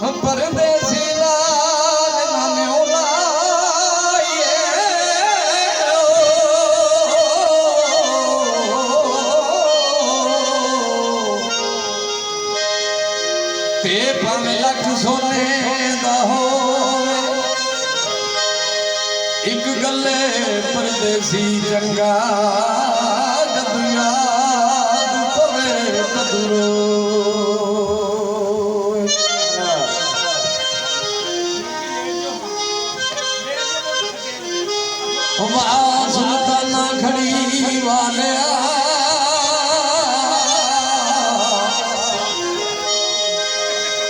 परदेसी लाल नाने ओलाए ते भावें लख सोने दा होवे एक गले परदेसी चंगा जदू याद पवे तदू सुल्ताना खड़ी वाले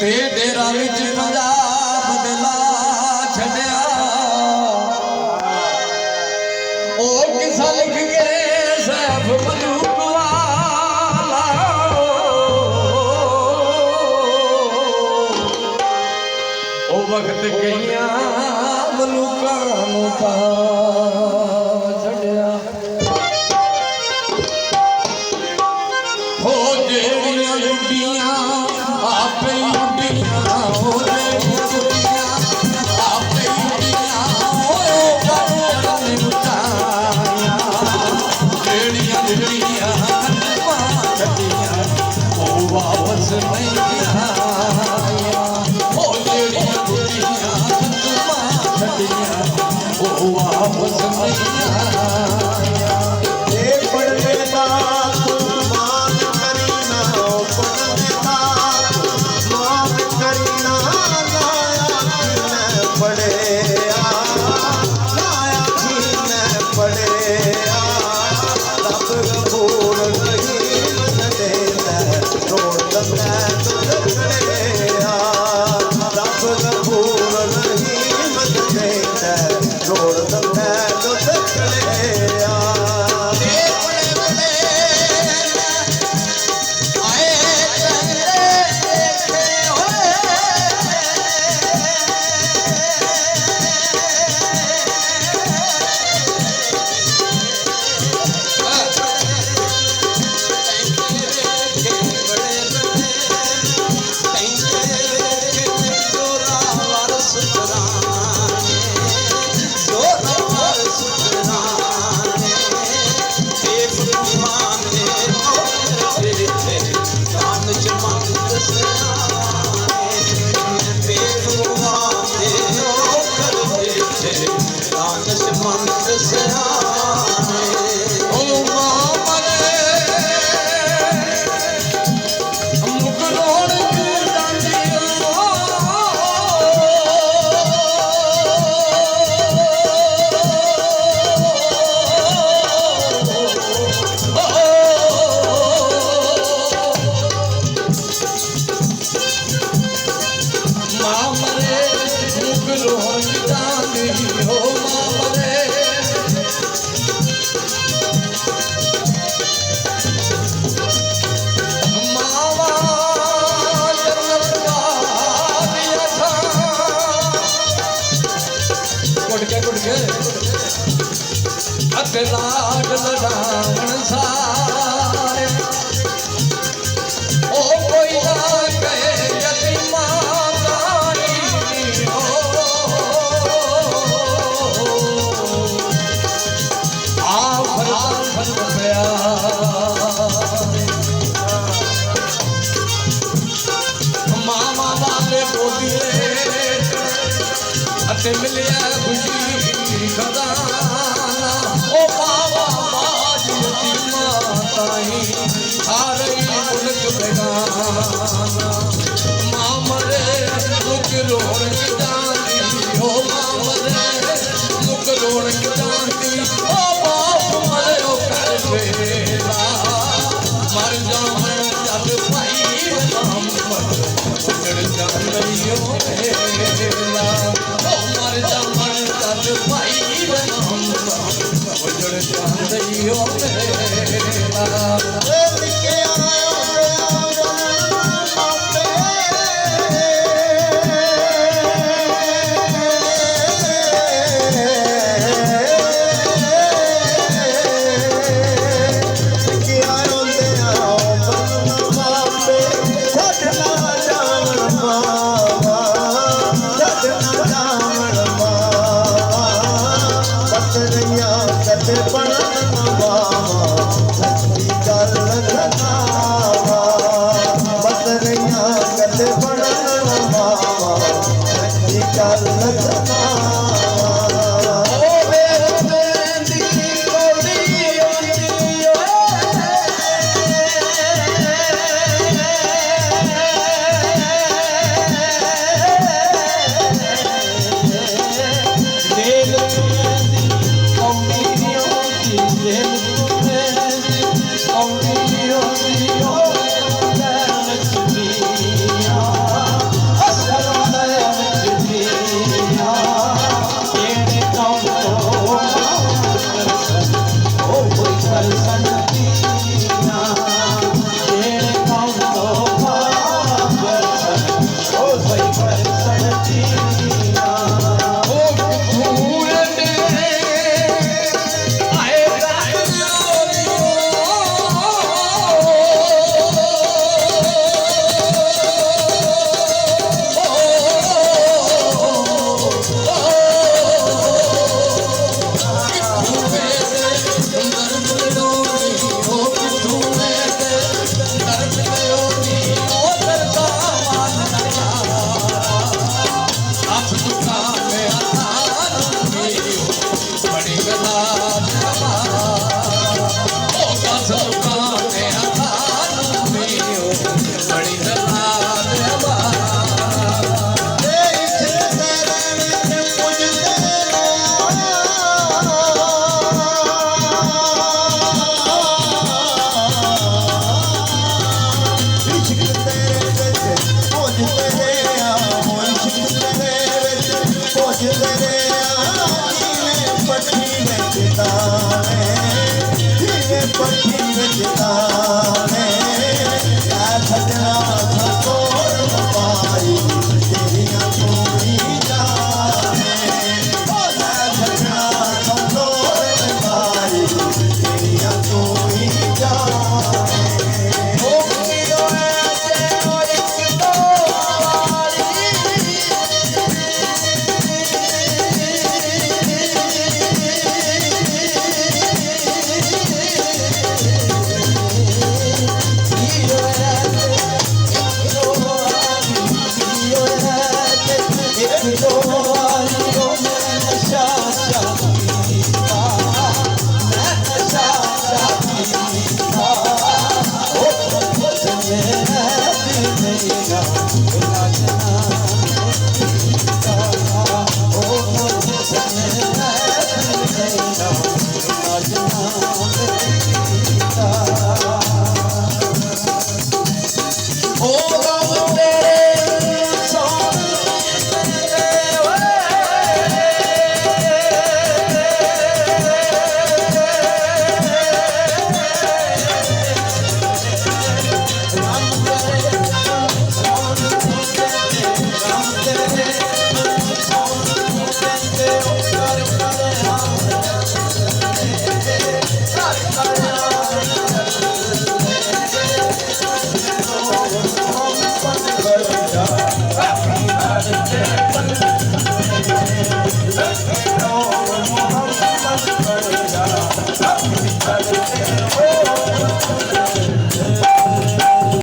ते डेरा विच पंजाब दिला छड़िया ओ किसा लिख के सैफ मलूक वाला ओ वक्त कईया मलूका नूं पा छड़िया हो जेड़ियां लुटियां आपे लुटियां हो जेड़ियां आपे लुटियां हो गल लुटाया जेड़ियां लुटियां छड़ियां ओ वापस नहीं आया हो जेड़ियां लुटियां छड़ियां ओ वापस नहीं आया लाड लड़ावन सारे ओ कोई ना कहे यतीमा गानी हो आफर मामा वाले बोलिए अते मिलिया खुशी खजाना ओ बाबा बाज यतीमा ताई सारे मुल्क बेगाना मामरे मुक रोण की जाती हो मामरे मुक रोण की जाती ओ बाप मरे ओ कर बेला मर जावन जब भाई मोहम्मद उजड़ जानियो मेला ओ मर जावन जब पट्टी के ठिकाने